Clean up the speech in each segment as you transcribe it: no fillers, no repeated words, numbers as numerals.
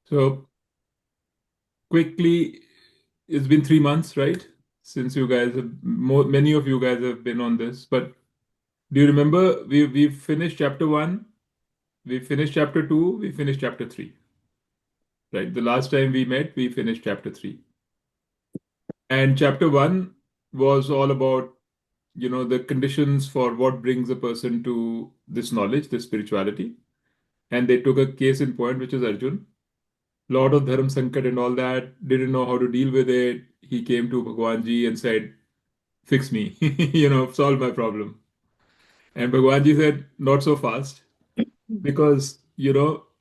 So quickly, it's been 3 months, right? Since you guys have, many of you guys have been on this. But do you remember we finished chapter one, we finished chapter two, we finished chapter three, right? The last time we met, we finished chapter three. And chapter one was all about, the conditions for what brings a person to this knowledge, this spirituality. And they took a case in point, which is Arjun. Lot of Dharm Sankat and all that, didn't know how to deal with it. He came to Bhagwan Ji and said, fix me, solve my problem. And Bhagwan Ji said, not so fast, because,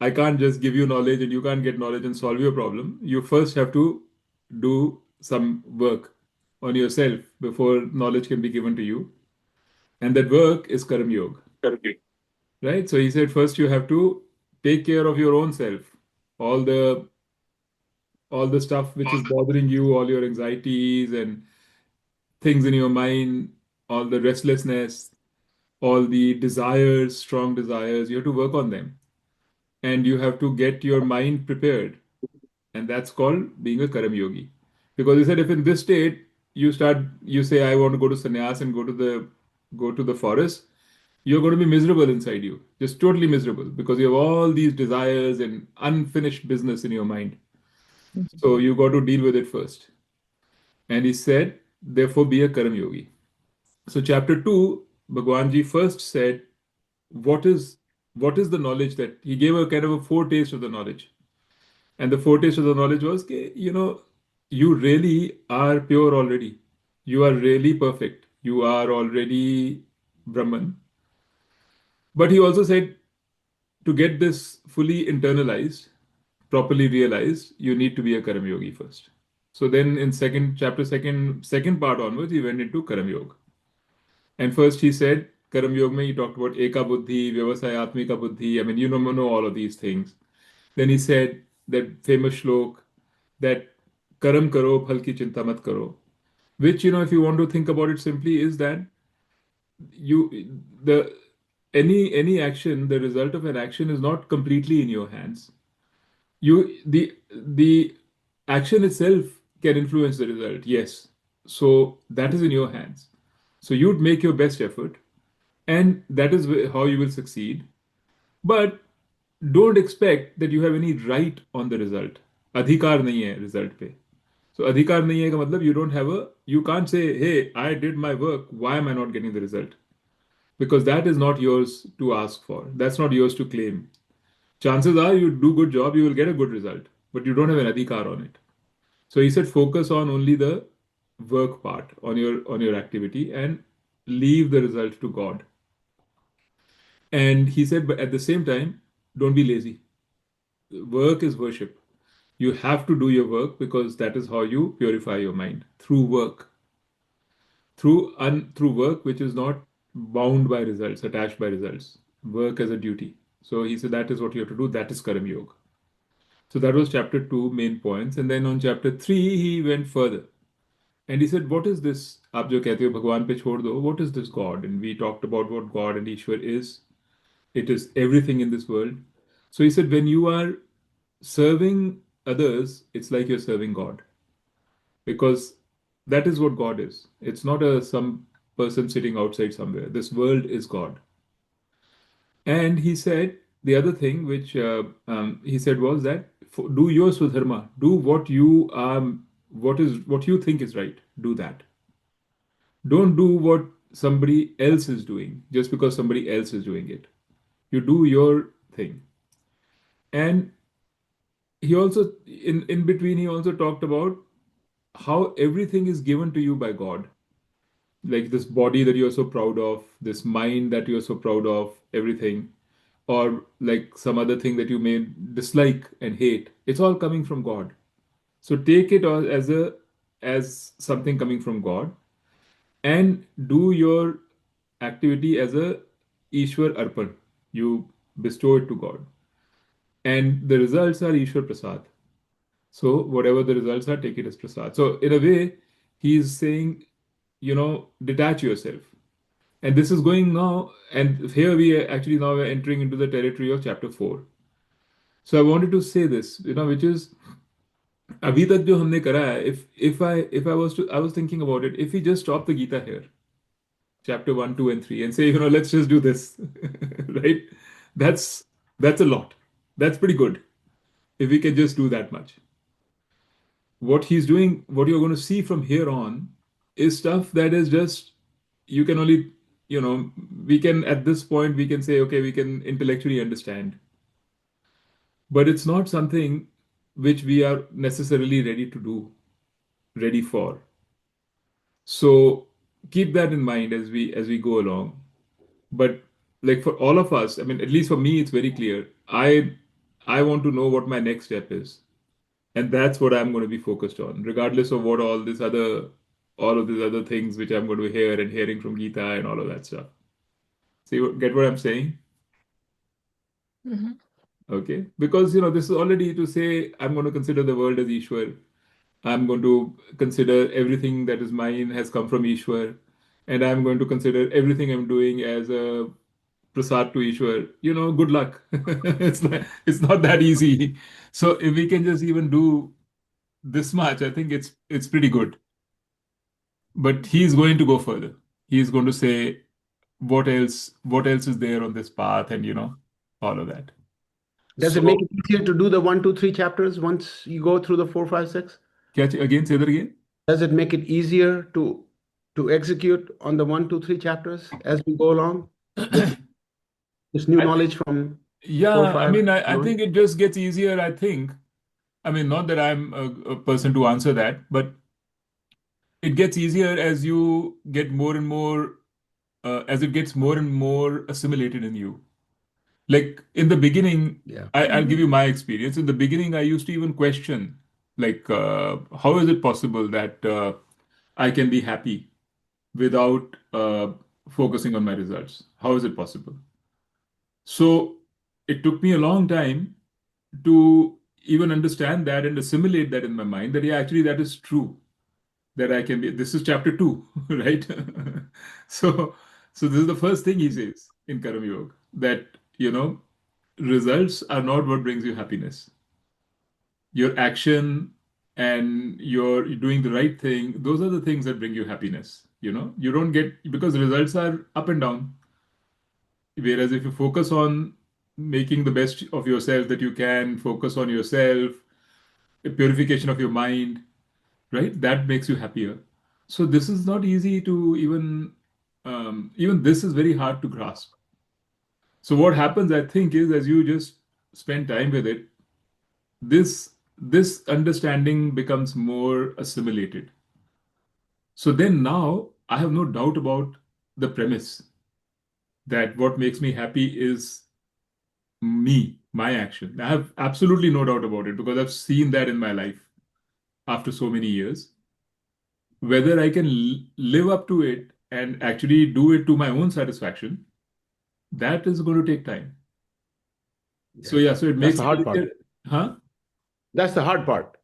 I can't just give you knowledge and you can't get knowledge and solve your problem. You first have to do some work on yourself before knowledge can be given to you. And that work is Karma Yoga, Correct. right? So he said, first you have to take care of your own self, all the all the stuff which is bothering you, all your anxieties and things in your mind, all the restlessness, all the desires, strong desires, you have to work on them. And you have to get your mind prepared. And that's called being a Karam Yogi. Because he said if in this state you say, I want to go to sannyas and go to the forest, you're going to be miserable inside you, just totally miserable, because you have all these desires and unfinished business in your mind. So you got to deal with it first. And he said, therefore, be a Karam Yogi. So, chapter 2, Bhagwan Ji first said, what is the knowledge that he gave a kind of a foretaste of the knowledge. And the foretaste of the knowledge was, you really are pure already. You are really perfect. You are already Brahman. But he also said, to get this fully internalized, properly realized, you need to be a Karam Yogi first. So then in second chapter, second part onwards, he went into Karam Yoga. And first he said, Karam Yoga, mein he talked about Eka Buddhi, Vyavasayatmika Buddhi. I mean, know all of these things. Then he said that famous shlok that Karam karo, phal ki chinta mat karo. Which, if you want to think about it simply, is that you the any action, the result of an action is not completely in your hands. The action itself can influence the result, yes. So that is in your hands. So you'd make your best effort, and that is how you will succeed. But don't expect that you have any right on the result. Adhikar nahi hai result pe. So adhikar nahi hai ka matlab you can't say, hey, I did my work, why am I not getting the result? Because that is not yours to ask for, that's not yours to claim. Chances are you do good job, you will get a good result, but you don't have an adhikar on it. So he said focus on only the work part on your activity and leave the result to God. And he said, but at the same time, don't be lazy. Work is worship. You have to do your work because that is how you purify your mind through work, through work which is not bound by results, attached by results. Work as a duty. So he said that is what you have to do. That is Karam Yoga. So that was chapter two main points, and then on chapter three he went further. And he said, what is this? आप जो कहते हो भगवान पे छोड़ दो, what is this God? And we talked about what God and Ishwar is. It is everything in this world. So he said, when you are serving others, it's like you're serving God. Because that is what God is. It's not some person sitting outside somewhere. This world is God. And he said, the other thing which he said was that do your swadharma, do what you think is right. Do that. Don't do what somebody else is doing just because somebody else is doing it. You do your thing. And he also, in between, he also talked about how everything is given to you by God. Like this body that you're so proud of, this mind that you're so proud of, everything, or like some other thing that you may dislike and hate, it's all coming from God. So take it all as something coming from God, and do your activity as a Ishwar Arpan. You bestow it to God. And the results are Īśvara-prasāda. So whatever the results are, take it as prasad. So in a way, he's saying, detach yourself. And this is going now, and here we are actually now we're entering into the territory of chapter 4. So I wanted to say this, which is अभी तक जो हमने करा है, if I was thinking about it, if we just stop the Gita here, chapter 1, 2, and 3, and say, let's just do this, right? That's that's a lot. That's pretty good. If we can just do that much. What he's doing, what you're going to see from here on, is stuff that is just, you can only, we can, at this point, we can say, okay, we can intellectually understand. But it's not something which we are necessarily ready to do, ready for. So keep that in mind as we go along. But like for all of us, I mean, at least for me, it's very clear. I want to know what my next step is. And that's what I'm going to be focused on, regardless of what all of these other things which I'm going to hear and hearing from Gita and all of that stuff. See, get what I'm saying? Mhm. Okay. Because, this is already to say, I'm going to consider the world as Ishwar. I'm going to consider everything that is mine has come from Ishwar. And I'm going to consider everything I'm doing as a prasad to Ishwar. Good luck. It's not that easy. So if we can just even do this much, I think it's pretty good. But he's going to go further. He's going to say what else is there on this path, and all of that. Does it make So it easier to do the 1, 2, 3 chapters once you go through the 4, 5, 6? catch again, say that again. Does it make it easier to execute on the 1, 2, 3 chapters as we go along? This new I think, knowledge from 4, yeah, I 5 mean, I on? think it just gets easier, I think. I mean, not that I'm a person to answer that, but it gets easier as you get more and more, as it gets more and more assimilated in you. Like in the beginning, Yeah. I'll give you my experience. In the beginning, I used to even question, like, how is it possible that I can be happy without focusing on my results? How is it possible? So it took me a long time to even understand that and assimilate that in my mind that, yeah, actually, that is true. That I can be. This is chapter 2, right? So, so this is the first thing he says in Karma Yoga, that, results are not what brings you happiness. Your action and your doing the right thing, those are the things that bring you happiness. You don't get, because results are up and down. Whereas if you focus on making the best of yourself that you can, focus on yourself, a purification of your mind, right? That makes you happier. So this is not easy to even this is very hard to grasp. So what happens, I think, is as you just spend time with it, this understanding becomes more assimilated. So then now I have no doubt about the premise that what makes me happy is me, my action. I have absolutely no doubt about it because I've seen that in my life after so many years. Whether I can live up to it and actually do it to my own satisfaction, that is going to take time. So Yes. yeah, so it That's makes the it hard part. easier. Huh? That's the hard part.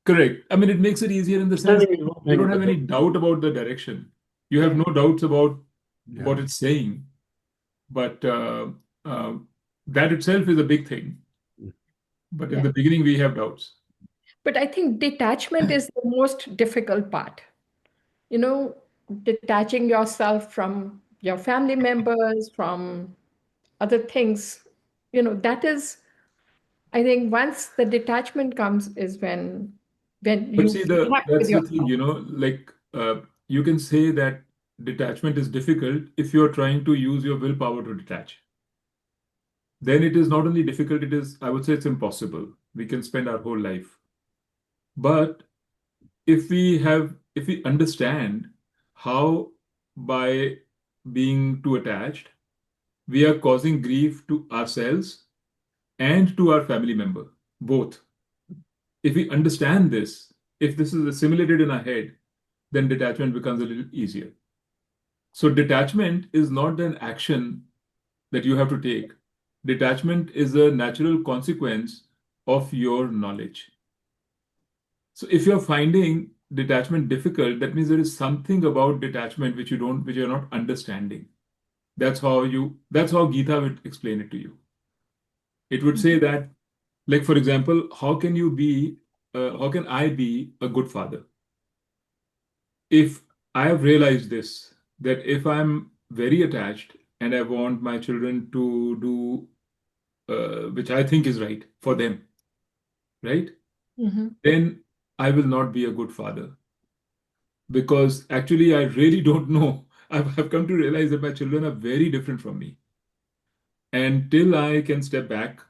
Correct. I mean, it makes it easier in the sense Understanding is one you don't thing, have but any doubt about the direction. You have no doubts about what it's saying, but uh, that itself is a big thing. But in Yeah. the beginning, we have doubts. But I think detachment is the most difficult part. You know, detaching yourself from your family members, from other things, that is, I think once the detachment comes is when But you see, feel happy with that's the thing, yourself. like you can say that detachment is difficult if you're trying to use your willpower to detach. Then it is not only difficult, it is, I would say, it's impossible. We can spend our whole life. But if we understand how by being too attached, we are causing grief to ourselves and to our family member, both. If we understand this, if this is assimilated in our head, then detachment becomes a little easier. So detachment is not an action that you have to take. Detachment is a natural consequence of your knowledge. So if you're finding detachment difficult, that means there is something about detachment which you're not understanding. That's how Gita would explain it to you. It would say that Like, for example, how can I be a good father? If I have realized this, that if I'm very attached and I want my children to do which I think is right for them, right? Mm-hmm. Then I will not be a good father because actually I really don't know. I've come to realize that my children are very different from me. And till I can step back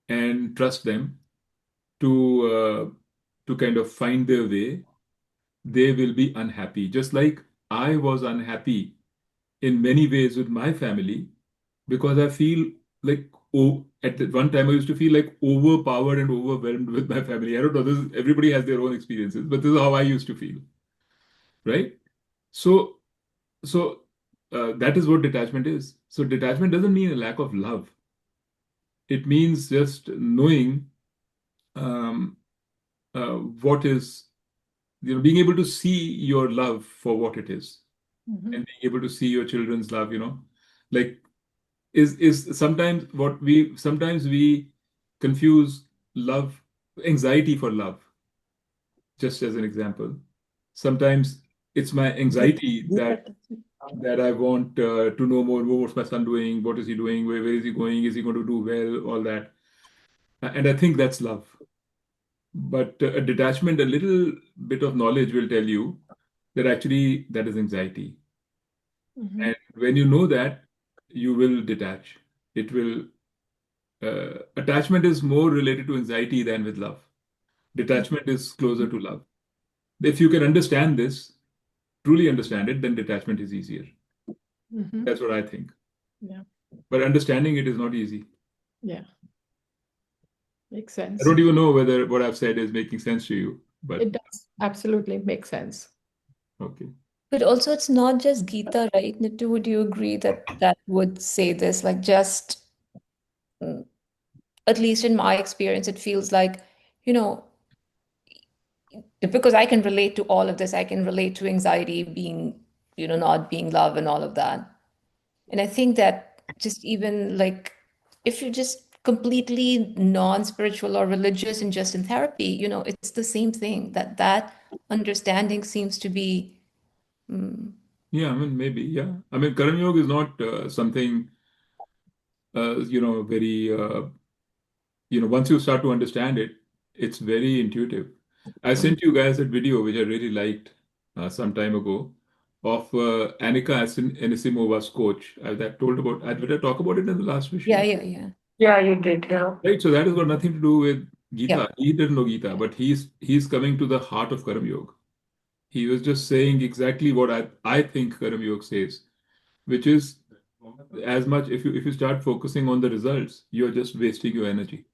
and trust them to kind of find their way, they will be unhappy. Just like I was unhappy in many ways with my family because I feel like, oh, at one time I used to feel like overpowered and overwhelmed with my family. I don't know, everybody has their own experiences, but this is how I used to feel, right? So, so that is what detachment is. So detachment doesn't mean a lack of love. It means just knowing um, what is, being able to see your love for what it is, Mm-hmm. and being able to see your children's love, like is sometimes we confuse love, anxiety for love. Just as an example, sometimes it's my anxiety that I want to know more. What's my son doing? What is he doing? Where is he going? Is he going to do well? All that, and I think that's love. But a detachment, a little bit of knowledge will tell you that actually that is anxiety. Mm-hmm. And when you know that, you will detach. It will Attachment is more related to anxiety than with love. Detachment is closer to love. If you can understand this, truly understand it, then detachment is easier. Mm-hmm. That's what I think. Yeah. But understanding it is not easy. Yeah. Makes I sense. don't even know whether what I've said is making sense to you, but It does absolutely make sense. okay. But also, it's not just Gita, right? Nitu, would you agree that that would say this? Like, just mm, at least in my experience, it feels like, you know, because I can relate to all of this. I can relate to anxiety being, not being love and all of that. And I think that just even like, if you're just completely non-spiritual or religious and just in therapy, it's the same thing. That understanding seems to be. Yeah, I mean, maybe, yeah. I mean, Karma Yoga is not something, very, once you start to understand it, it's very intuitive. I sent you guys a video which I really liked some time ago of Annika Anisimova's coach. That told about, did I talk about it in the last Yeah, Vishu? yeah, yeah. Yeah, you did. Yeah. Right, so that has got nothing to do with Yeah. Gita. He didn't know Gita, but he's coming to the heart of Karma Yoga. He was just saying exactly what I think Karma Yoga says, which is as much if you start focusing on the results, you're just wasting your energy.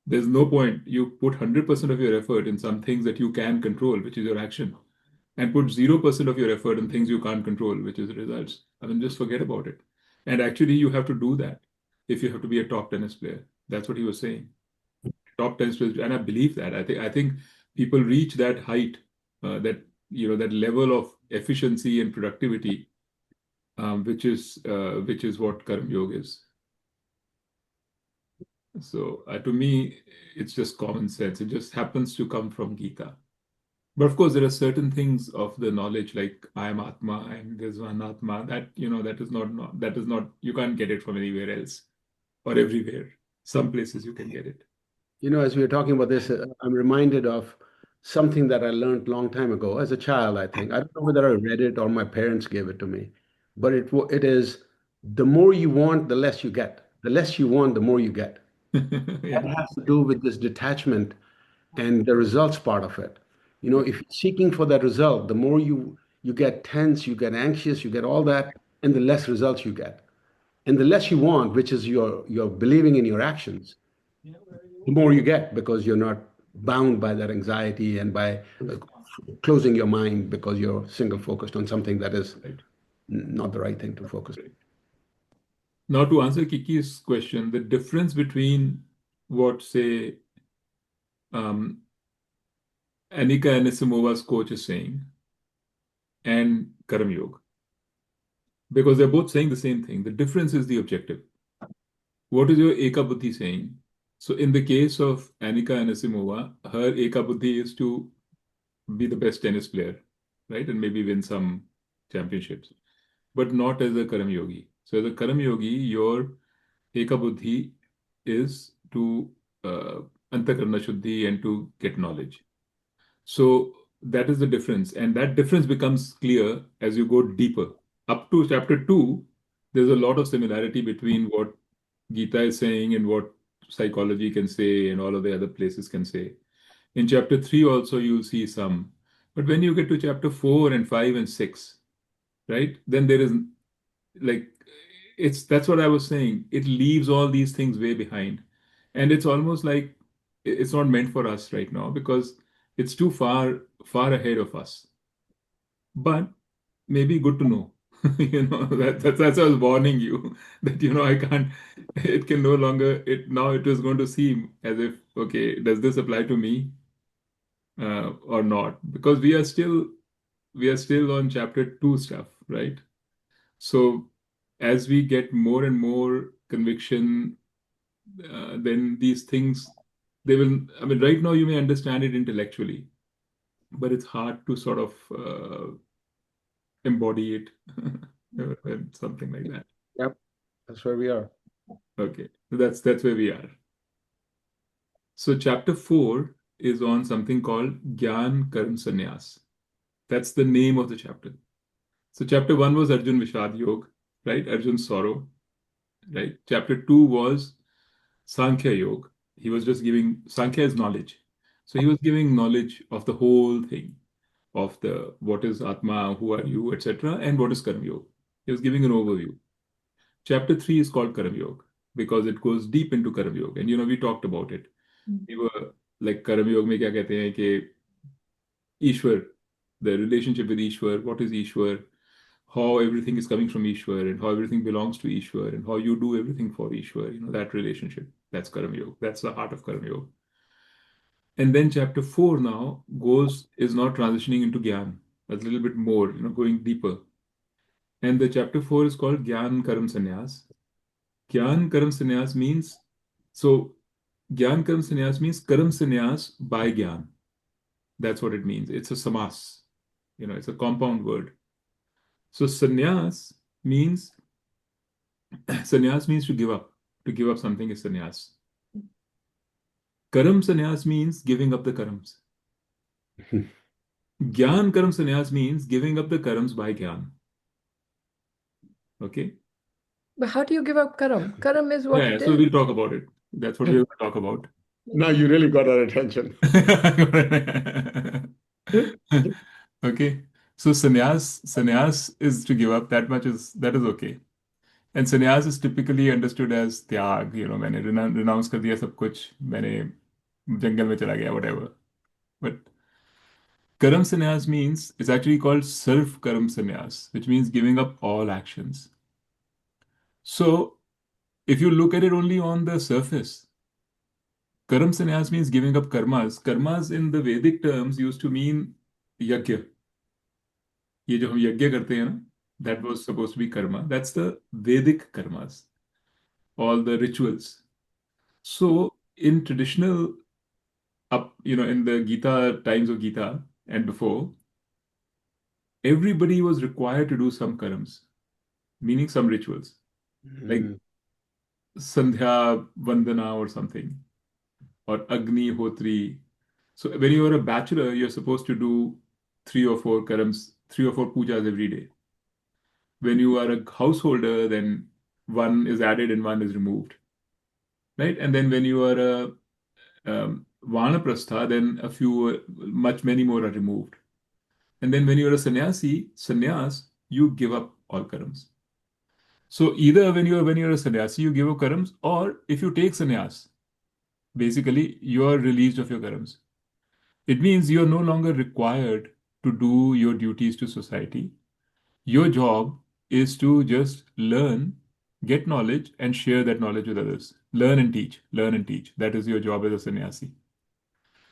There's no point. You put 100% of your effort in some things that you can control, which is your action, and put 0% of your effort in things you can't control, which is results. I mean, just forget about it. And actually, you have to do that if you have to be a top tennis player. That's what he was saying. Top tennis players, and I believe that. I think people reach that height, that level of efficiency and productivity, which is what Karma Yoga is. So to me, it's just common sense. It just happens to come from Gita. But of course, there are certain things of the knowledge, like I am Atma and there's one Atma, that is not, you can't get it from anywhere else or everywhere. Some places you can get it. As we were talking about this, I'm reminded of something that I learned long time ago as a child, I think. I don't know whether I read it or my parents gave it to me, but it is the more you want, the less you get. The less you want, the more you get. That Yeah. has to do with this detachment and the results part of it. If you're seeking for that result, the more you get tense, you get anxious, you get all that, and the less results you get. And the less you want, which is you're believing in your actions, the more you get because you're not bound by that anxiety and by closing your mind because you're single focused on something that is Right. not the right thing to focus on. Right. Now, to answer Kiki's question, the difference between what, say, um, Anika Anisimova's coach is saying and Karam Yoga, because they're both saying the same thing. The difference is the objective. What is your Eka Buddhi saying? So in the case of Annika Anisimova, her Eka Buddhi is to be the best tennis player, right? And maybe win some championships, but not as a Karam Yogi. So as a Karam Yogi, your Eka Buddhi is to Antakarna Shuddhi and to get knowledge. So that is the difference. And that difference becomes clear as you go deeper. Up to chapter 2, there's a lot of similarity between what Gita is saying and what psychology can say and all of the other places can say. In chapter 3 also you'll see some. But when you get to chapter 4 and 5 and 6, right? Then there is like that's what I was saying. It leaves all these things way behind. And it's almost like it's not meant for us right now because it's too far ahead of us. But maybe good to know. That's I was warning you that I can't, it can no longer, it is going to seem as if, okay, does this apply to me or not? Because we are still on chapter 2 stuff, right? So as we get more and more conviction, then these things, they will, I mean, right now you may understand it intellectually, but it's hard to sort of embody it, something like that. Yep, that's where we are. Okay, so that's where we are. So chapter 4 is on something called Jñāna-Karma-Sannyāsa. That's the name of the chapter. So chapter 1 was Arjun Vishad Yoga, right? Arjun's sorrow, right? Chapter 2 was Sankhya Yoga. He was just giving, Sankhya is knowledge. So he was giving knowledge of the whole thing, of the what is Atma, who are you, etc., and what is Karma Yoga. He was giving an overview. Chapter 3 is called Karma Yoga because it goes deep into Karma Yoga. And we talked about it. We were like Karma Yoga में क्या कहते हैं कि Īśvara, the relationship with Īśvara, what is Īśvara, how everything is coming from Īśvara and how everything belongs to Īśvara and how you do everything for Īśvara, that relationship. That's Karma Yoga. That's the heart of Karma Yoga. And then chapter 4 now is now transitioning into Gyan, a little bit more, going deeper. And the chapter 4 is called Jñāna-Karma-Sannyāsa. Jñāna-Karma-Sannyāsa means, so Jñāna-Karma-Sannyāsa means Karam Sannyas by Gyan. That's what it means. It's a samas, it's a compound word. So sannyas means to give up. To give up something is sannyas. Karam sannyas means giving up the karams. Gyan karam sannyas means giving up the karams by gyan. Okay? But how do you give up karam? Karam is what Yeah, it so is. we'll talk about it. That's what we're going to talk about. Now you really got our attention. Okay. So sannyas is to give up. That is okay. And sannyas is typically understood as त्याग, मैंने renounce कर दिया सब कुछ, मैंने जंगल में चला गया, whatever. But karam sannyas means, it's actually called self karam sannyas, which means giving up all actions. So if you look at it only on the surface, karam sannyas means giving up karmas. Karmas in the Vedic terms used to mean yajna. ये जो हम यज्ञ करते हैं ना, that was supposed to be karma. That's the Vedic karmas, all the rituals. So in traditional, in the Gita, times of Gita and before, everybody was required to do some karams, meaning some rituals, like Sandhya Vandana or something, or Agni Hotri. So when you are a bachelor, you're supposed to do 3 or 4 karams, 3 or 4 pujas every day. When you are a householder, then one is added and one is removed, right? And then when you are a Vanaprastha, then many more are removed. And then when you're a sannyas, you give up all karams. So either when you're a sannyasi, you give up karams, or if you take sannyas, basically you are released of your karams. It means you're no longer required to do your duties to society. Your job is to just learn, get knowledge, and share that knowledge with others. Learn and teach. Learn and teach. That is your job as a sannyasi.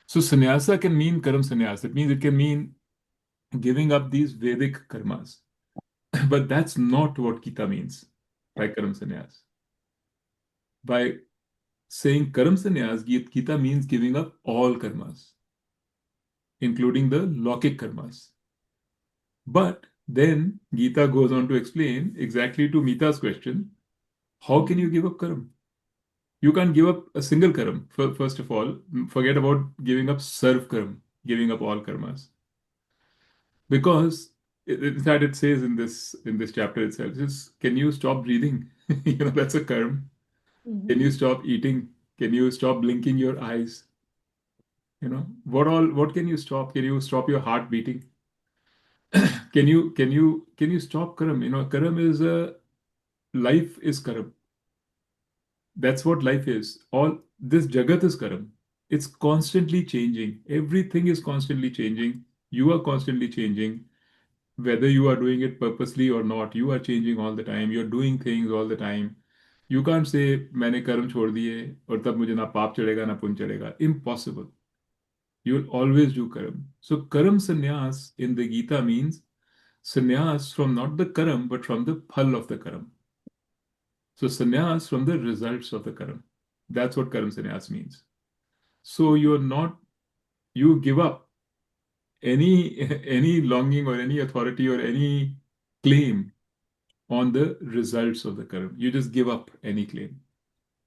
So sannyasa can mean karam sannyas. It means it can mean giving up these Vedic karmas. But that's not what Gita means by karam sannyas. By saying karam sannyas, Gita means giving up all karmas, including the lokic karmas. But then Gita goes on to explain exactly to Mita's question, how can you give up karam? You can't give up a single karam. First of all, forget about giving up sarv karam, giving up all karmas. Because in fact it says in this chapter itself, is can you stop breathing? That's a karma. Can you stop eating? Can you stop blinking your eyes? What can you stop? Can you stop your heart beating? Can you stop karam? Karam is a life is karam. That's what life is. All this jagat is karam. It's constantly changing. Everything is constantly changing. You are constantly changing. Whether you are doing it purposely or not, you are changing all the time. You're doing things all the time. You can't say मैंने कर्म छोड़ दिए और तब मुझे ना पाप चढ़ेगा ना पुण्य चढ़ेगा. Impossible. You'll always do karam. So karam sannyas in the Gita means sannyas from not the karam but from the phal of the karam. So sannyas from the results of the karam. That's what karam sannyas means. So you give up any any longing or any authority or any claim on the results of the karam. You just give up any claim.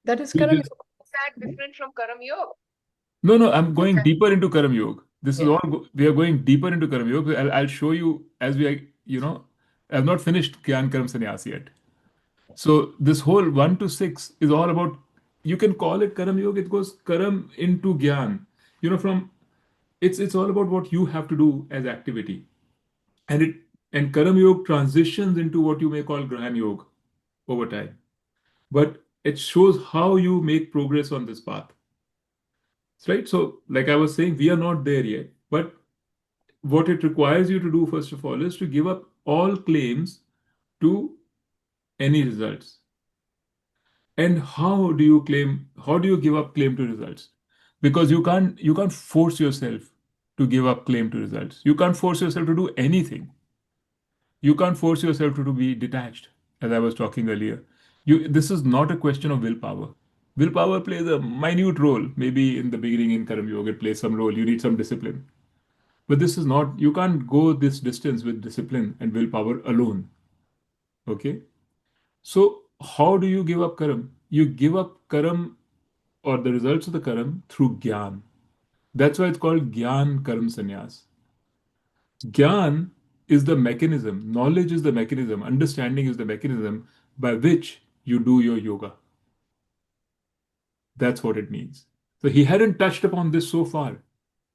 That is You karam just- yoga. Is that different from karam yoga? No, I'm going deeper into karam yoga. This is Yeah. all we are going deeper into karam yoga. I'll show you as we are, I've not finished Gyan Karam Sannyas yet. So this whole 1 to 6 is all about, you can call it karam yoga. It goes karam into Gyan. From it's all about what you have to do as activity. And karam yoga transitions into what you may call grahan yoga over time. But it shows how you make progress on this path. Right? So, like I was saying, we are not there yet. But what it requires you to do, first of all, is to give up all claims to any results. And how do you give up claim to results? Because you can't force yourself to give up claim to results. You can't force yourself to do anything. You can't force yourself to be detached, as I was talking earlier. This is not a question of willpower. Willpower plays a minute role. Maybe in the beginning in Karma Yoga, it plays some role. You need some discipline. But this is not, you can't go this distance with discipline and willpower alone. Okay? So, how do you give up Karam? You give up Karam or the results of the Karam through Gyan. That's why it's called Gyan Karam Sannyas. Gyan is the mechanism, knowledge is the mechanism, understanding is the mechanism by which you do your yoga. That's what it means. So he hadn't touched upon this so far.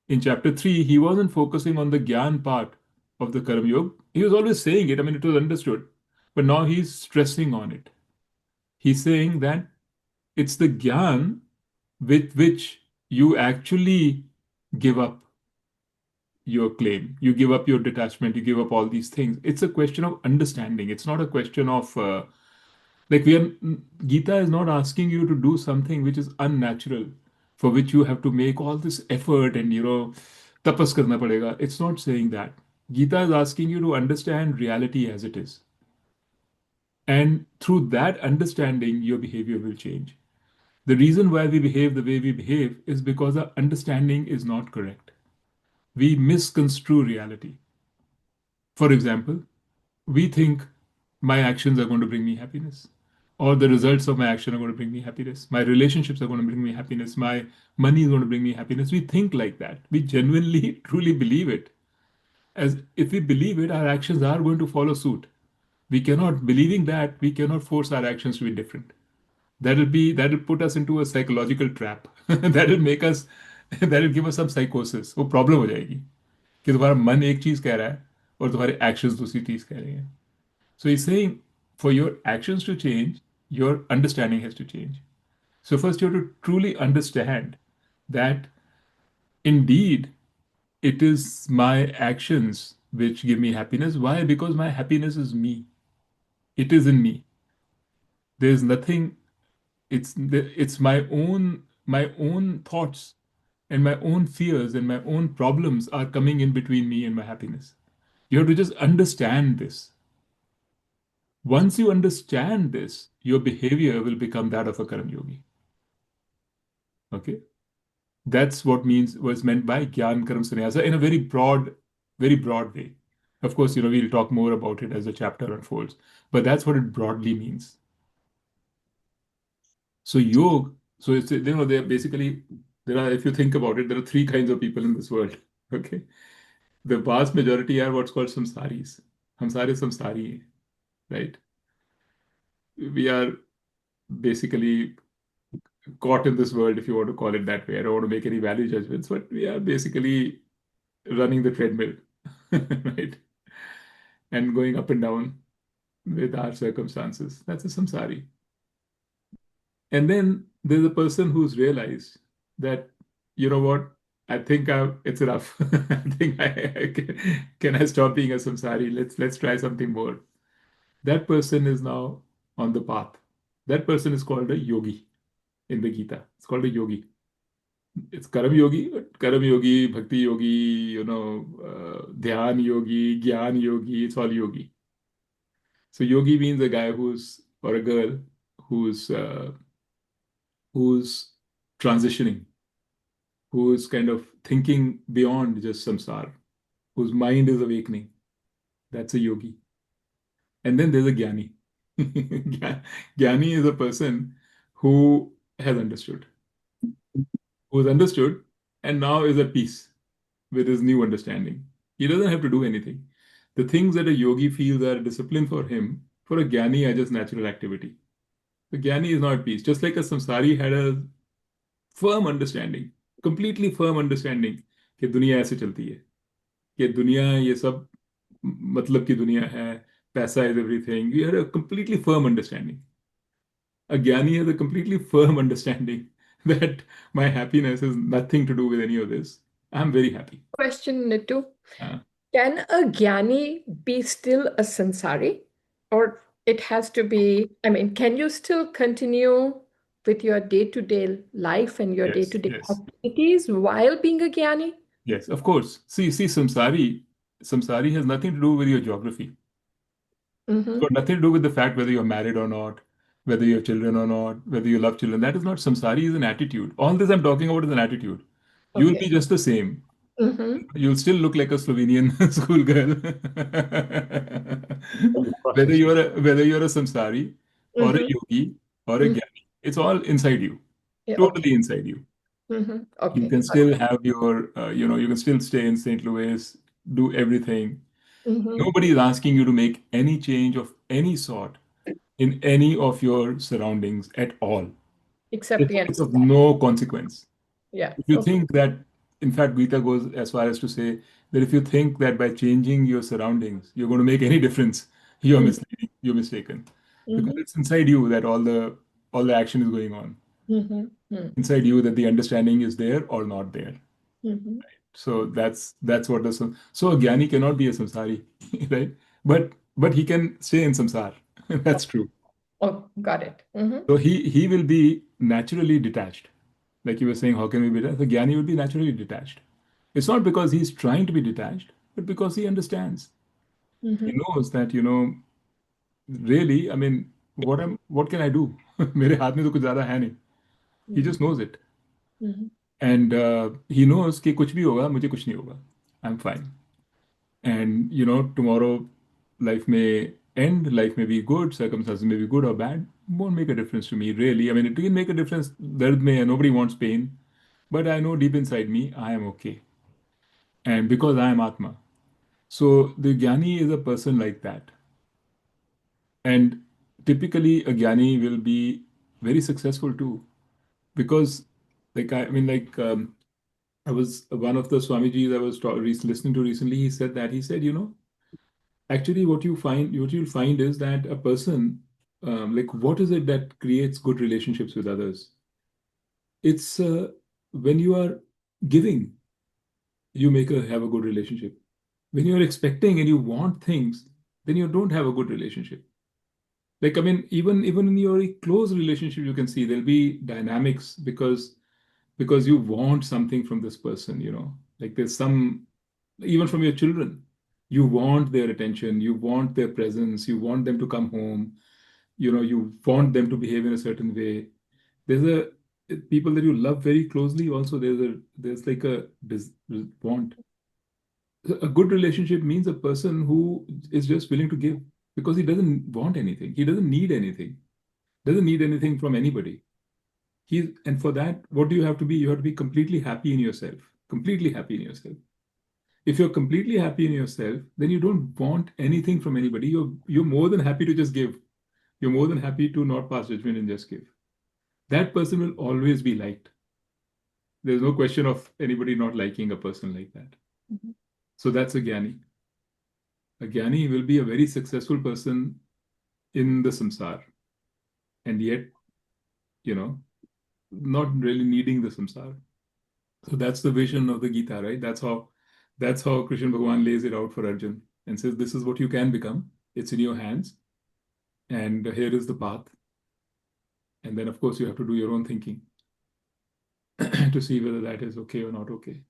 In chapter 3, he wasn't focusing on the Gyan part of the Karma Yoga. He was always saying it, it was understood. But now he's stressing on it. He's saying that it's the Gyan with which you actually give up your claim, you give up your detachment, you give up all these things. It's a question of understanding. It's not a question of like Gita is not asking you to do something which is unnatural, for which you have to make all this effort and tapas karna padega. It's not saying that. Gita is asking you to understand reality as it is. And through that understanding, your behavior will change. The reason why we behave the way we behave is because our understanding is not correct. We misconstrue reality. For example, we think my actions are going to bring me happiness, or the results of my action are going to bring me happiness. My relationships are going to bring me happiness. My money is going to bring me happiness. We think like that. We genuinely, truly believe it. As if we believe it, our actions are going to follow suit. Believing that, we cannot force our actions to be different. That'll put us into a psychological trap. that'll make us, that'll give us some psychosis. वो problem हो जाएगी कि तुम्हारा मन एक चीज कह रहा है और तुम्हारे actions दूसरी चीज कह रहे हैं. So he's saying for your actions to change, your understanding has to change. So first you have to truly understand that indeed it is my actions which give me happiness. Why? Because my happiness is me. It is in me. There is nothing. It's my own thoughts and my own fears and my own problems are coming in between me and my happiness. You have to just understand this. Once you understand this, your behavior will become that of a Karam Yogi. Okay, that's what was meant by Jnāna-Karma-Sannyāsa in a very broad way. Of course, we'll talk more about it as the chapter unfolds, but that's what it broadly means. So yoga, so it's they're basically if you think about it, there are three kinds of people in this world. Okay, the vast majority are what's called samsaris. हम सारे samsari हैं, right? We are basically caught in this world, if you want to call it that way. I don't want to make any value judgments, but we are basically running the treadmill, right? And going up and down with our circumstances. That's a samsari. And then there's a person who's realized that, you know what, I think it's enough. I think can I stop being a samsari? Let's try something more. That person is now on the path. That person is called a yogi in the Gita. It's called a yogi. It's karma yogi, bhakti yogi, dhyan yogi, gyan yogi. It's all yogi. So yogi means a guy or a girl who's transitioning, who's kind of thinking beyond just samsara, whose mind is awakening. That's a yogi. And then there's a jnani. Jnani is a person who has understood, and now is at peace with his new understanding. He doesn't have to do anything. The things that a yogi feels are discipline for him, for a jnani, are just natural activity. The jnani is not at peace. Just like a samsari had a firm understanding, completely firm understanding कि दुनिया ऐसे चलती है, कि दुनिया ये सब मतलब की दुनिया है, पैसा is everything. You had a completely firm understanding. A jnani has a completely firm understanding that my happiness has nothing to do with any of this. I'm very happy. Question, Nitu. Can a jnani be still a samsari? Or it has to be, can you still continue with your day-to-day life and your day-to-day activities while being a jnani? Yes, of course. See, samsari has nothing to do with your geography. It's got nothing to do with the fact whether you're married or not, whether you have children or not, whether you love children. That is not samsari, is an attitude. All this I'm talking about is an attitude. You'll be just the same. You'll still look like a Slovenian schoolgirl. whether you're a samsari or a yogi or a jnani, it's all inside you, totally inside you. You can still have your, you can still stay in St. Louis, do everything. Nobody is asking you to make any change of any sort in any of your surroundings at all. Except it's of no consequence. Yeah. If you think that, in fact, Gita goes as far as to say that if you think that by changing your surroundings, you're going to make any difference, you're misleading, you're mistaken. Because it's inside you that all the action is going on. Inside you that the understanding is there or not there. Right? So that's what so a jnani cannot be a samsari, right? But he can stay in samsara. That's true. Oh, got it. So he will be naturally detached. Like you were saying, how can we be detached? The jnani will be naturally detached. It's not because he's trying to be detached, but because he understands. He knows that, really, what can I do? मेरे हाथ में तो कुछ ज़्यादा है नहीं. He just knows it. And he knows कि कुछ भी होगा, मुझे कुछ नहीं होगा. I'm fine. And, tomorrow life may end, life may be good, circumstances may be good or bad, won't make a difference to me, really. It can make a difference. Nobody wants pain. But I know deep inside me, I am okay. And because I am Atma. So the Jnani is a person like that. And typically a Jnani will be very successful too. Because, I was one of the Swamijis I was listening to recently. He said, actually what you'll find is that a person, what is it that creates good relationships with others? It's when you are giving, you have a good relationship. When you're expecting and you want things, then you don't have a good relationship. Even in your close relationship, you can see there'll be dynamics because you want something from this person, there's some, even from your children, you want their attention, you want their presence, you want them to come home, you want them to behave in a certain way. people that you love very closely, also there's like a want. A good relationship means a person who is just willing to give because he doesn't want anything. He doesn't need anything. Doesn't need anything from anybody. And for that, what do you have to be? You have to be completely happy in yourself. Completely happy in yourself. If you're completely happy in yourself, then you don't want anything from anybody. You're more than happy to just give. You're more than happy to not pass judgment and just give. That person will always be liked. There's no question of anybody not liking a person like that. Mhm. So that's a Jnani. A Jnani will be a very successful person in the samsara, and yet, not really needing the samsara. So that's the vision of the Gita, right? That's how Krishna Bhagavan lays it out for Arjuna and says, this is what you can become. It's in your hands. And here is the path. And then, of course, you have to do your own thinking to see whether that is okay or not okay.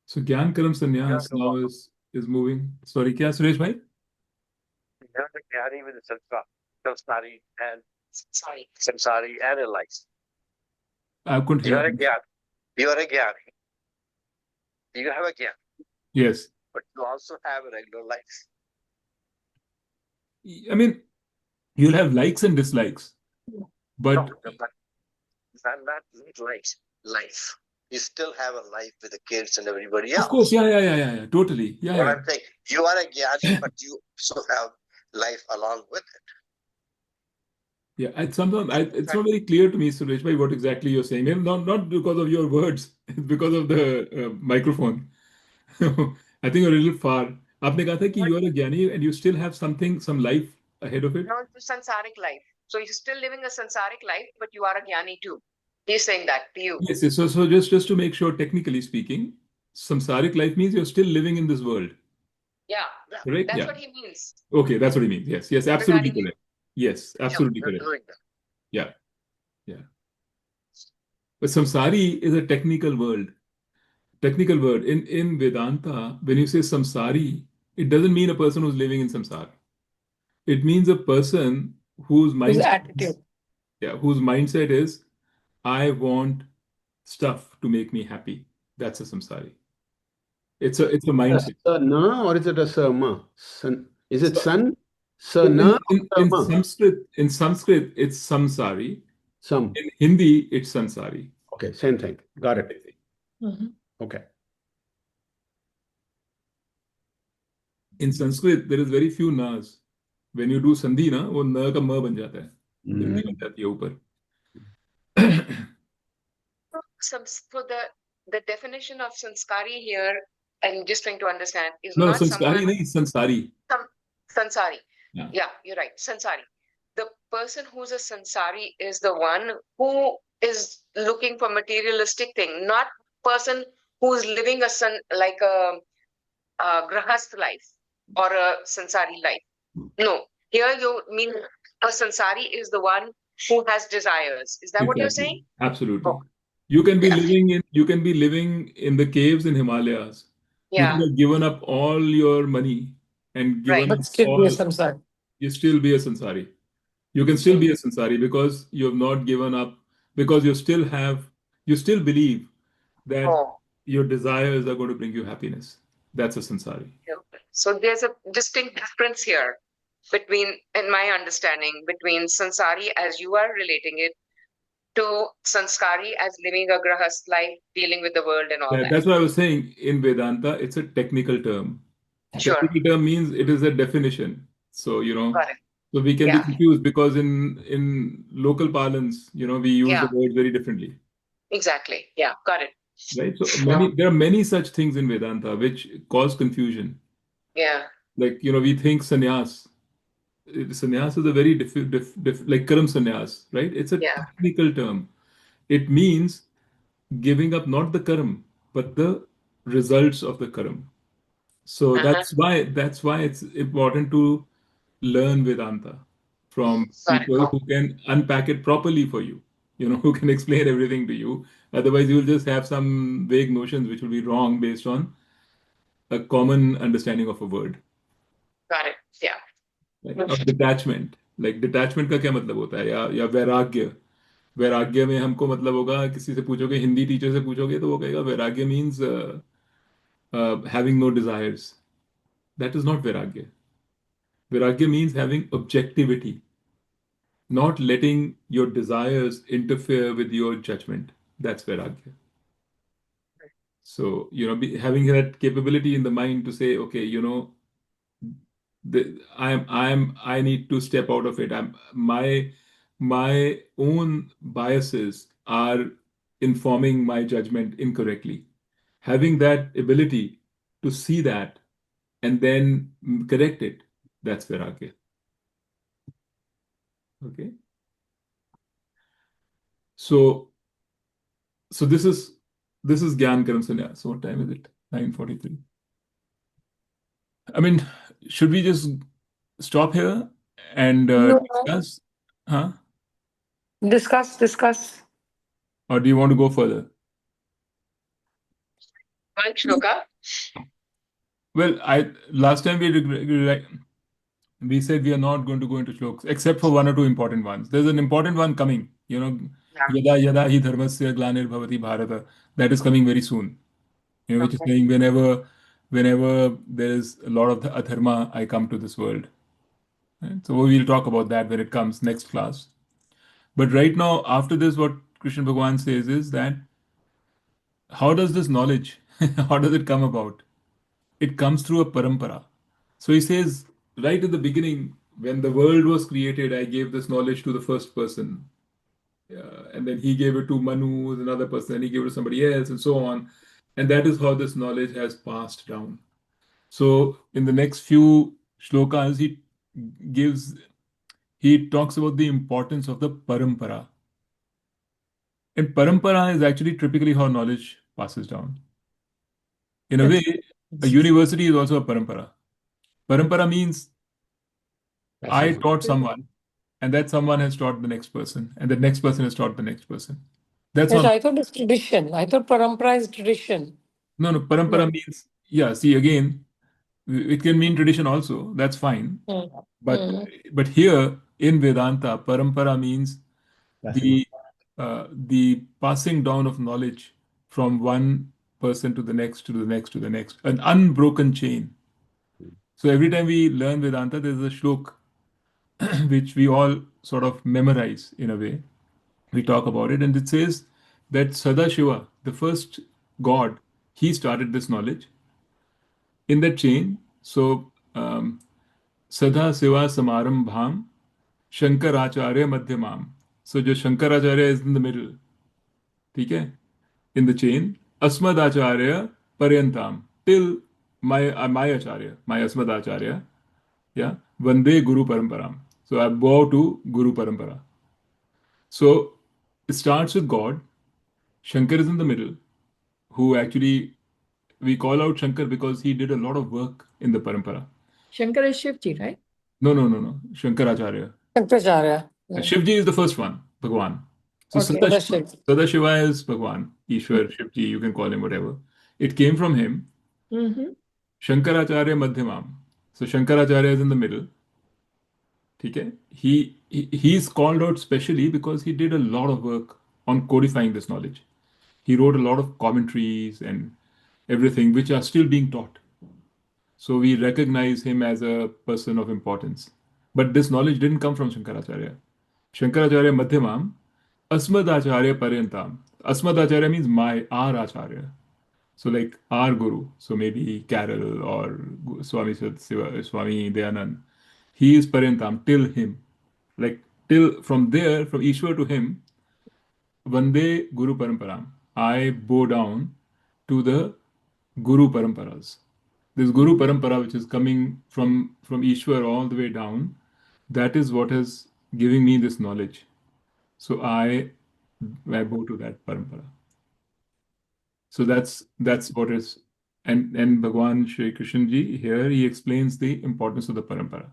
So Jnāna-Karma-Sannyāsa now is moving. Sorry, kya, Suresh bhai? You're the Jnani with the samsari and realize. I couldn't hear. You are a Jnani. You have a Jnani. Yes. But you also have a regular life. I mean, you'll have likes and dislikes. But not likes. Life. You still have a life with the kids and everybody else. Of course, yeah, totally. Yeah, what I'm saying, you are a Jnani, but you also have life along with it. Yeah, it's not very clear to me, Suresh bhai, what exactly you're saying. And not because of your words, it's because of the microphone. I think you're a little far. आपने कहा था कि you are a Jnani and you still have some life ahead of it. No, it's a sansaric life. So you're still living a sansaric life, but you are a Jnani too. He's saying that to you. Yes. So just to make sure, technically speaking, samsaric life means you're still living in this world. Yeah. Correct? That's Yeah. what he means. Okay, that's what he means. Yes, absolutely Regarding correct. Yes, absolutely correct. Yeah. But samsari is a technical word. Technical word. In Vedanta, when you say samsari, it doesn't mean a person who's living in samsara. It means a person whose mindset is, I want stuff to make me happy. That's a samsari. It's a mindset. Sana or is it a sama? Is it sun? Sana in Sanskrit, it's samsari. Some. In Hindi, it's sansari. Okay, same thing. Got it. Mm-hmm. Okay. In Sanskrit, there is very few nas. When you do sandhi na, वो न का म बन जाता है. हिंदी बन जाती है ऊपर. So the definition of sanskari here, I'm just trying to understand, is No, not sanskari someone... nahi, sansari. Sansari. Yeah, you're right. Sansari. The person who's a sansari is the one who is looking for materialistic thing, not person who's living like a grahast life or a sansari life. No. Here you mean a sansari is the one who has desires. Is that what you're saying? Absolutely. You can be living in the caves in Himalayas. You can have given up all your money and given up still all. be a samsara. You still be a sansari. You can still be a sansari because you have not given up, because you still believe that your desires are going to bring you happiness. That's a sansari. So there's a distinct difference here in my understanding, between sansari as you are relating it to sanskari as living a grahast life, dealing with the world and all that. That's what I was saying. In Vedanta, it's a technical term. Sure. Technical term means it is a definition. So, Got it. so we can be confused because in local parlance, we use the word very differently. Exactly. Yeah, got it. Right. So there are many such things in Vedanta which cause confusion. Yeah. Like, we think sannyas. Sannyas is a very like karam sannyas, right? It's a technical term. It means giving up not the karam, but the results of the karam. So that's why it's important to learn Vedanta from people who can unpack it properly for you, who can explain everything to you. Otherwise, you'll just have some vague notions which will be wrong based on a common understanding of a word. Got it. Yeah. Of detachment. Like detachment का क्या मतलब होता है या वैराग्य. वैराग्य में हमको मतलब होगा, किसी से पूछोगे, हिंदी टीचर से पूछोगे तो वो कहेगा वैराग्य means having no desires. That is not vairagya. Vairagya means having objectivity, not letting your desires interfere with your judgment. That's vairagya. So, having that capability in the mind to say, okay, I need to step out of it. My own biases are informing my judgment incorrectly. Having that ability to see that and then correct it, that's vairagya. Okay. So this is Jnāna-Karma-Sannyāsa. So what time is it? 9:43. I mean, should we just stop here and No, discuss? Huh? discuss. Or do you want to go further? One shloka. Well, last time we said we are not going to go into shlokas except for one or two important ones. There's an important one coming. Yeah. Yada yada hi dharmasya glanirбhavati bharata. That is coming very soon. Which is Okay. saying whenever there is a lot of the adharma, I come to this world. Right? So we'll talk about that when it comes next class. But right now, after this, what Krishna Bhagavan says is that how does this knowledge, how does it come about? It comes through a parampara. So he says, right at the beginning, when the world was created, I gave this knowledge to the first person. And then he gave it to Manu, another person, and he gave it to somebody else, and so on. And that is how this knowledge has passed down. So in the next few shlokas, he talks about the importance of the parampara. And parampara is actually typically how knowledge passes down. In a way, a university is also a parampara. Parampara means I taught someone, and that someone has taught the next person, and the next person has taught the next person. That's Yes, how. I thought it's tradition. I thought parampara is tradition. No, parampara means, see, again, it can mean tradition also. That's fine. But here in Vedanta, parampara means the passing down of knowledge from one person to the next, to the next, to the next, an unbroken chain. So every time we learn Vedanta, there's a shlok which we all sort of memorize in a way. We talk about it, and it says that Sadashiva, the first god, he started this knowledge in that chain. So Sada Siva Samarambham Shankaracharya Madhyamam. So जो Shankaracharya is in the middle, ठीक है, in the chain. Asmadacharya Paryantam, till my Acharya, my Asmadacharya, yeah, Vande Guru Paramparam. So I bow to Guru Parampara. So it starts with God. Shankar is in the middle, who actually, we call out Shankar because he did a lot of work in the parampara. Shankar is Shivji, right? No. Shankaracharya. Shankaracharya. Shivji is the first one, Bhagwan. So Okay. Sadashiva is Bhagwan, Īśvara, Shivji, you can call him whatever. It came from him. Shankaracharya Madhyamam. So Shankaracharya is in the middle. Okay? He's called out specially because he did a lot of work on codifying this knowledge. He wrote a lot of commentaries and everything, which are still being taught. So we recognize him as a person of importance. But this knowledge didn't come from Shankaracharya. Shankaracharya Madhyamam, Asmadacharya Paryantam. Asmadacharya means our Acharya. So like our Guru. So maybe Carol or Swami Dayanand. He is Paryantam, till him. Like till from there, from Ishwar to him, Vande Guru Paramparam. I bow down to the Guru Paramparas. This Guru Parampara, which is coming from Ishwar all the way down, that is what is giving me this knowledge. So I bow to that Parampara. So that's what is, and Bhagwan Shri Krishna Ji here, he explains the importance of the Parampara.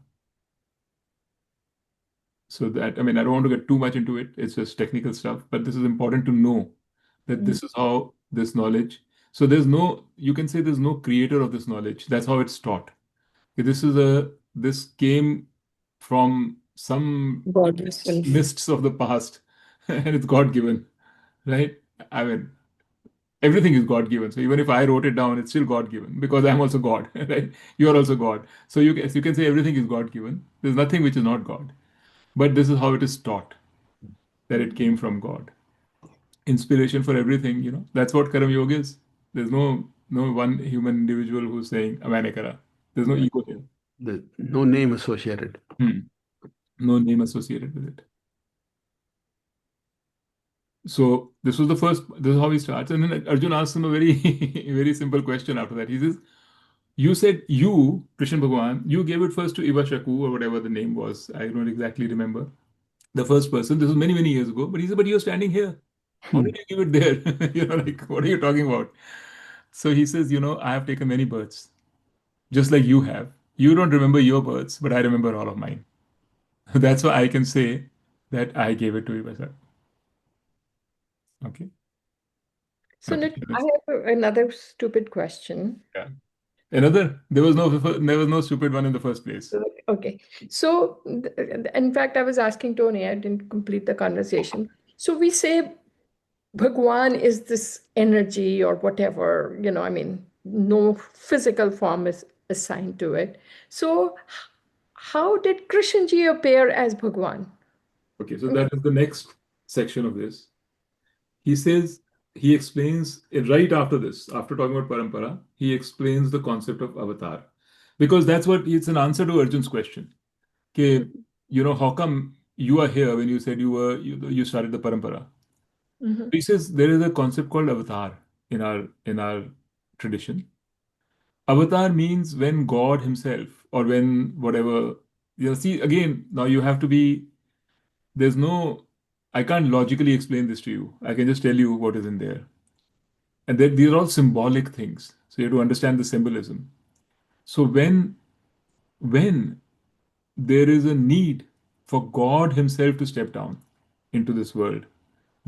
So that, I mean, I don't want to get too much into it. It's just technical stuff, but this is important to know that this is how this knowledge. So you can say there's no creator of this knowledge. That's how it's taught. This came from some God himself. mists of the past, and it's God-given, right? I mean, everything is God-given. So even if I wrote it down, it's still God-given because I'm also God, right? You're also God. So you can say everything is God-given. There's nothing which is not God. But this is how it is taught, that it came from God. Inspiration for everything, that's what Karam Yoga is. There's no one human individual who's saying Avanekara. There's no ego here. No name associated. No name associated with it. So this is how he starts. And then Arjun asks him a very, very simple question after that. He says, you said Krishna Bhagavan, you gave it first to Ivashaku or whatever the name was. I don't exactly remember. The first person. This was many, many years ago. But he said, but you're standing here. How did you give it there? Like, what are you talking about? So he says, I have taken many births, just like you have. You don't remember your births, but I remember all of mine. That's why I can say that I gave it to Ivashaku. Okay. So Okay. I have another stupid question. Yeah. There was no stupid one in the first place. Okay. So, in fact, I was asking Tony, I didn't complete the conversation. So we say Bhagwan is this energy or whatever, I mean, no physical form is assigned to it. So, how did Krishna ji appear as Bhagwan? Okay, so that is the next section of this. He explains right after this, after talking about parampara, he explains the concept of avatar. Because it's an answer to Arjun's question. Okay, how come you are here when you said you started the parampara? He says there is a concept called avatar in our tradition. Avatar means when God himself or when whatever, see again, now you have to be, there's no, I can't logically explain this to you. I can just tell you what is in there. And these are all symbolic things. So you have to understand the symbolism. So when there is a need for God himself to step down into this world,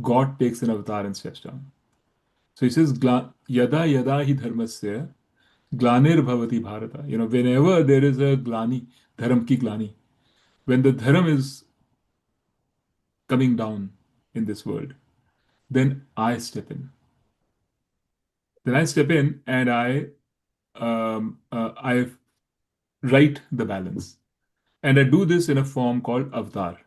God takes an avatar and steps down. So he says, yada yada hi dharmasya glanir bhavati bharata. Whenever there is a glani, dharam ki glani, when the dharam is coming down in this world, then I step in. Then I step in and I right the balance. And I do this in a form called avatar.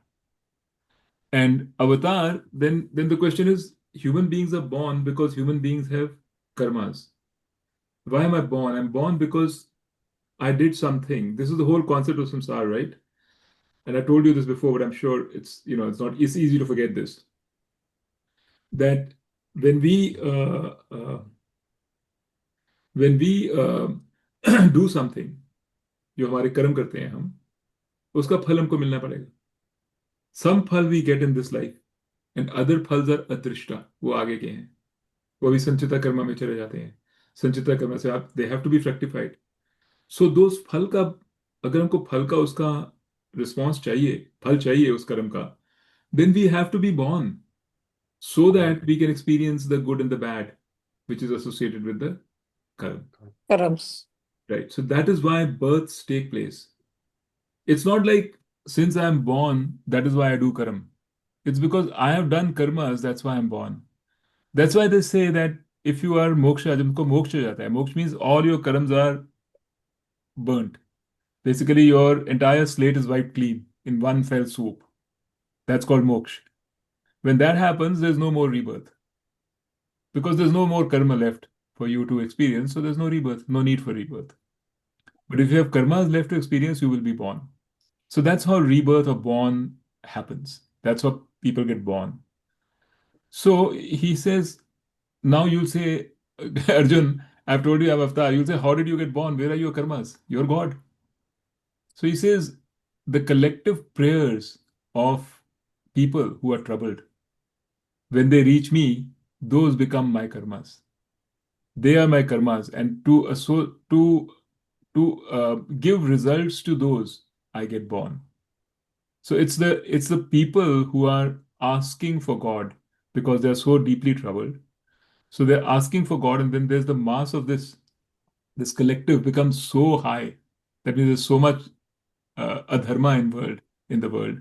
And avatar, then the question is, human beings are born because human beings have karmas. Why am I born? I'm born because I did something. This is the whole concept of samsara, right? And I told you this before, but I'm sure it's easy to forget this. That when we do something, जो हमारे कर्म करते हैं हम, उसका फल हमको मिलना पड़ेगा. Some phal we get in this life, and other phals are adrishta. वो आगे के हैं. वो भी संचिता कर्मा में चले जाते हैं. संचिता कर्मा से आप they have to be fructified. So those फल का, अगर हमको फल का उसका रिस्पॉन्स चाहिए, फल चाहिए उस कर्म का, then we have to be born so that we can experience the good and the bad which is associated with the karma. Karams. Right. So that is why births take place. It's not like since I'm born, that is why I do karma. It's because I have done karmas, that's why I'm born. That's why they say that if you are moksha, जब तुमको मोक्ष हो जाता है, moksha means all your karmas are burnt. Basically, your entire slate is wiped clean in one fell swoop. That's called moksha. When that happens, there's no more rebirth. Because there's no more karma left for you to experience, so there's no rebirth, no need for rebirth. But if you have karmas left to experience, you will be born. So that's how rebirth or born happens. That's how people get born. So he says, now you'll say, Arjun, I've told you I'm avatar. You'll say, how did you get born? Where are your karmas? You're God. So he says, the collective prayers of people who are troubled, when they reach me, those become my karmas. They are my karmas, and to give results to those, I get born. So it's the people who are asking for God because they're so deeply troubled. So they're asking for God, and then there's the mass of this collective becomes so high. That means there's so much adharma in the world.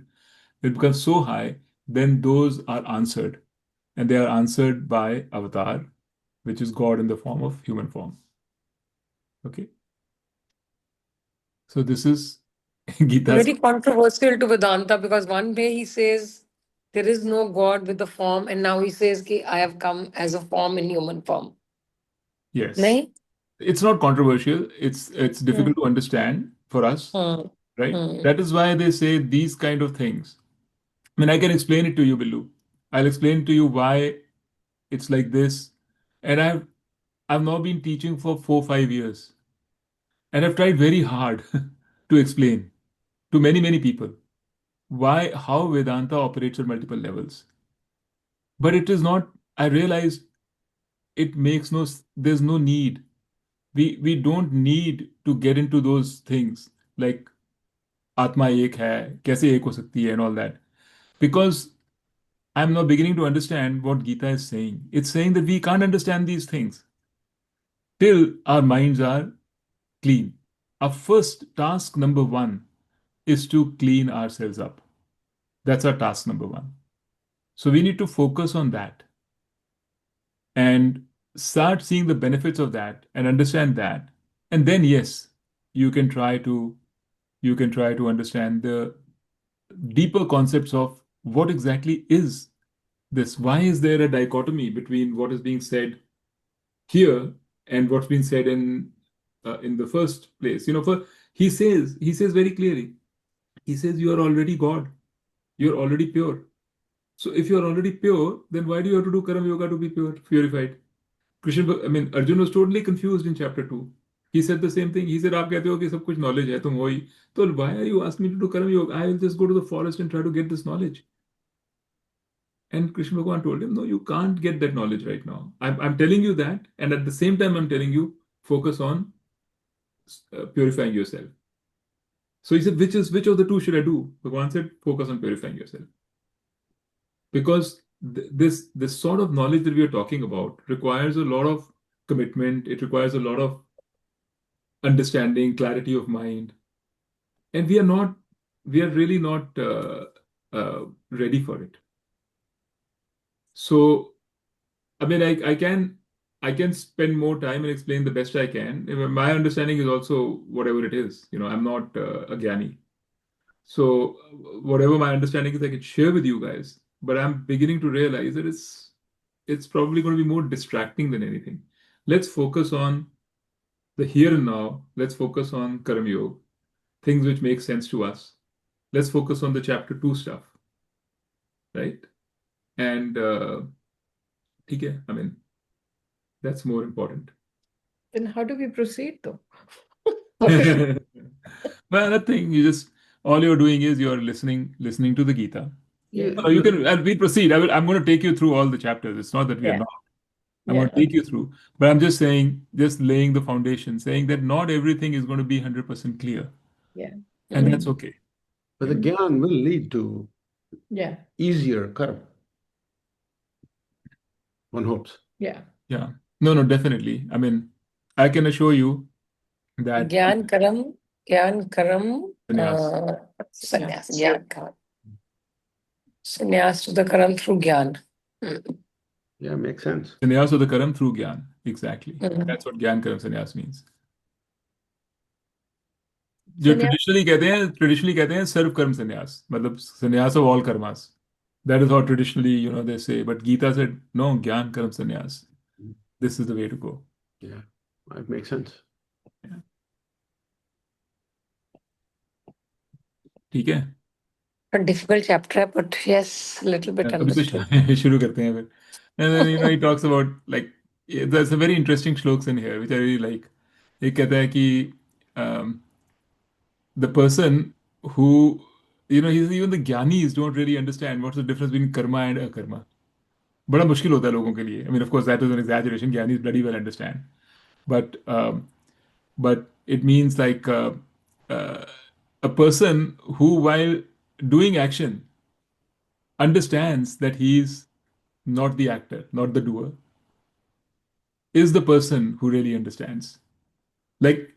It becomes so high then those are answered. And they are answered by avatar, which is God in the form of human form. Okay. So this is Gita's. Very controversial to Vedanta, because one day he says there is no God with the form, and now he says ki I have come as a form in human form. Yes. Nahi? It's not controversial. It's difficult to understand for us, right? That is why they say these kind of things. I mean, I can explain it to you, Billu. I'll explain to you why it's like this. And I've now been teaching for 4-5 years. And I've tried very hard to explain to many, many people how Vedanta operates on multiple levels. But it is not, I realized it makes there's no need. We don't need to get into those things like Atma ek hai, kaise ek ho sakti hai, and all that. Because I'm now beginning to understand what Gita is saying. It's saying that we can't understand these things till our minds are clean. Our first task number one is to clean ourselves up. That's our task number one. So we need to focus on that and start seeing the benefits of that and understand that. And then, yes, you can try to understand the deeper concepts of what exactly is this. Why is there a dichotomy between what is being said here and what's been said in the first place? He says very clearly. He says you are already God. You're already pure. So if you're already pure, then why do you have to do karma yoga to be purified? Arjuna was totally confused in chapter 2. He said the same thing. He said, आप कहते हो कि सब कुछ knowledge है, तुम हो ही. तो why are you asking me to do karma yoga? I will just go to the forest and try to get this knowledge. And Krishna Bhagavan told him, no, you can't get that knowledge right now. I'm telling you that, and at the same time, I'm telling you, focus on purifying yourself. So he said, which of the two should I do? Bhagavan said, focus on purifying yourself. Because this sort of knowledge that we are talking about requires a lot of commitment. It requires a lot of understanding, clarity of mind, and we are really not ready for it. So, I mean, I can spend more time and explain the best I can. My understanding is also whatever it is. I'm not a Gyani. So whatever my understanding is, I can share with you guys. But I'm beginning to realize that it's probably going to be more distracting than anything. Let's focus on the here and now. Let's focus on Karma Yoga, things which make sense to us. Let's focus on the chapter 2 stuff, right? And okay, I mean, that's more important. Then how do we proceed though? Well, nothing. All you're doing is you're listening to the Gita. Yeah. We'll proceed. I'm going to take you through all the chapters. It's not that we are not. I'm going to take you through. But I'm just saying, just laying the foundation, saying that not everything is going to be 100% clear. Yeah. And that's okay. But the Gyan will lead to easier karma. One hopes. Yeah. Yeah. No, definitely. I mean, I can assure you that Jñāna-Karma, Sannyas. Sannyas. Jñāna-Karma. Sannyas to the Karam through Gyan. Yeah, makes sense. Sannyas of the Karam through Gyan. Exactly. That's what Gyan Karam Sannyas means. जो traditionally कहते हैं सर्व कर्म संन्यास, मतलब संन्यास of all karmas. That is how traditionally, they say. But Gita said, no, Gyan Karam Sannyas. This is the way to go. Yeah, it makes sense. Yeah. ठीक है. A difficult chapter, but yes, a little bit understood. शुरू करते हैं फिर. And then he talks about there's a very interesting shlokas in here which I really like. एक कहता है कि the person who even the Gyanis don't really understand what's the difference between karma and akarma. बड़ा मुश्किल होता है लोगों के लिए. I mean, of course, that is an exaggeration. Gyanis bloody well understand, but it means like a person who, while doing action, understands that he is not the actor, not the doer, is the person who really understands. Like,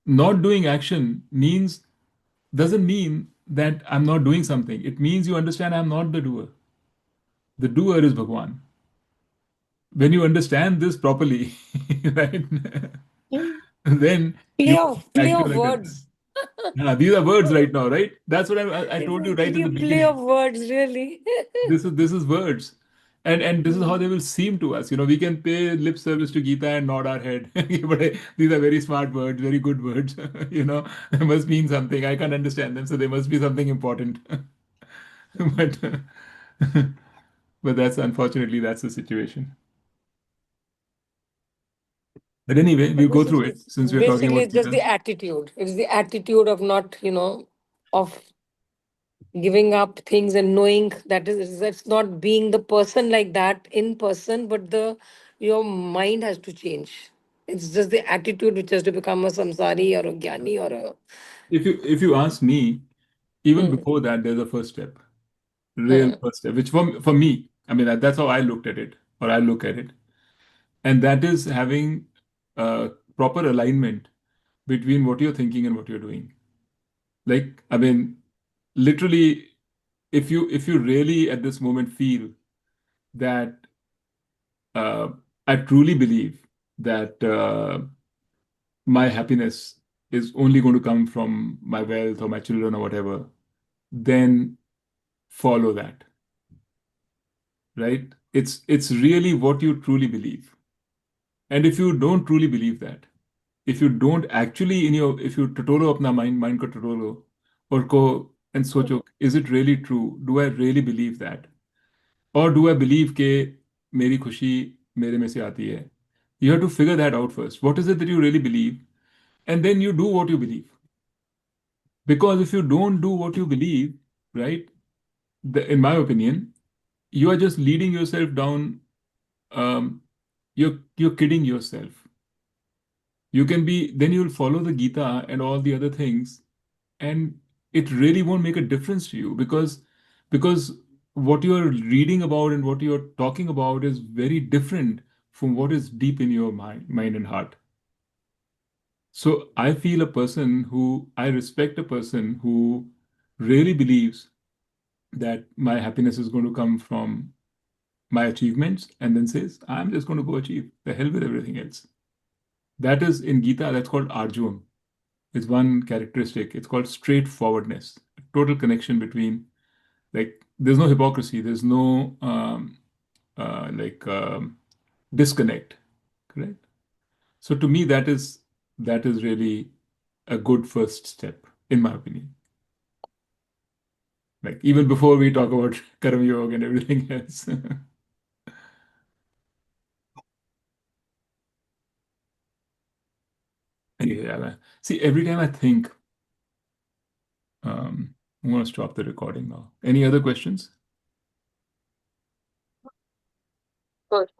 not doing action doesn't mean that I'm not doing something. It means you understand I'm not the doer. The doer is Bhagwan. When you understand this properly, right, then you Play act of like a. words. These are words right now, right? That's what I told you right in the Play of beginning. words, really. This is words, and this is how they will seem to us. We can pay lip service to Gita and nod our head, but these are very smart words, very good words. They must mean something. I can't understand them, so they must be something important. but but that's unfortunately that's the situation. But anyway, we'll go through it It's since we're talking basically about it's just Gita. the attitude. It's the attitude of not, of giving up things and knowing that that's not being the person like that in person, but your mind has to change. It's just the attitude which has to become a samsari or a jnani or a. If you ask me, even Hmm, before that, there's a first step, real hmm, first step, which for me, I mean that's how I looked at it, or I look at it, and that is having proper alignment between what you're thinking and what you're doing. Like, I mean, literally, if you really at this moment feel that I truly believe that my happiness is only going to come from my wealth or my children or whatever, then follow that, right? It's really what you truly believe. And if you don't truly believe that, if you don't actually if you टटोलो अपना mind को टटोलो और को and सोचो, is it really true? Do I really believe that? Or do I believe कि मेरी खुशी मेरे में से आती है? You have to figure that out first. What is it that you really believe? And then you do what you believe. Because if you don't do what you believe, right, in my opinion, you are just leading yourself down. You're kidding yourself. You can be, then you'll follow the Gita and all the other things, and it really won't make a difference to you because what you're reading about and what you're talking about is very different from what is deep in your mind and heart. So I respect a person who really believes that my happiness is going to come from my achievements and then says, I'm just going to go achieve the hell with everything else. That is in Gita, that's called Arjuna. Is one characteristic. It's called straightforwardness, total connection between, like, there's no hypocrisy, there's no like disconnect, correct? So to me, that is really a good first step, in my opinion. Like even before we talk about karma yoga and everything else. Yeah, see, every time I think, I'm going to stop the recording now. Any other questions? Good.